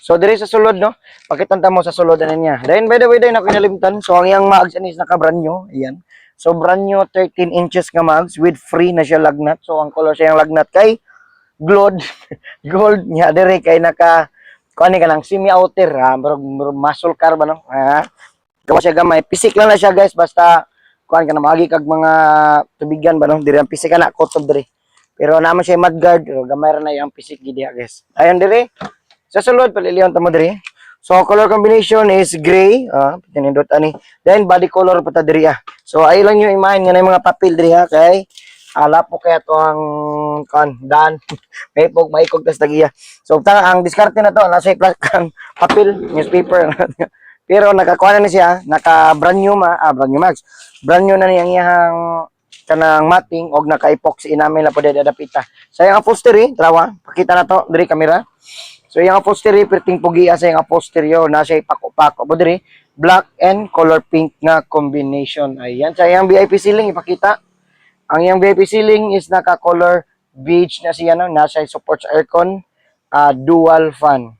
So diri sa sulod no, pakitanta mo sa sulod na niya. Then by the way din ako nalimtan. So ang iyang mags is naka-brand new, ayan. So brand new 13 inches nga mags with free na siya lagnat. So ang color sa iyang lagnat kay gold gold niya diri kay naka kuani ka lang semi outer ha, murag muscle car ba no? Ha. Gawa siya gamay, pisik lang na siya guys basta kuan ka na magi kag mga tubigan ba no? Diri ang pisik na kutob diri. Pero naman siya mudguard, gamay ra na yung pisik gid guys. Ayon diri. Sa sulod paliliyon ta mo diri. So color combination is gray, pinindot ani. Then body color pa ta diri ah. So ay lang yung imahin nga na mga papel diri ha kay ala po kaya to ang kan dan may pog maikog tas tagiya. So ang diskarte na to nasa kang papel newspaper. Pero nakakuha na siya, naka brand new brand new max. Brand new na niyang iyang kanang mating og naka-epoxy enamel na pud dadapita. Sa iyang upholstery, trawa, pakita na to diri kamera. So iyang upholstery perting pugi sa iyang upholstery na siya pako-pako mo diri black and color pink nga combination. Ayan sa iyang VIP ceiling ipakita. Ang iyang VIP ceiling is naka-color beige na siya no, nasa support sa aircon, dual fan.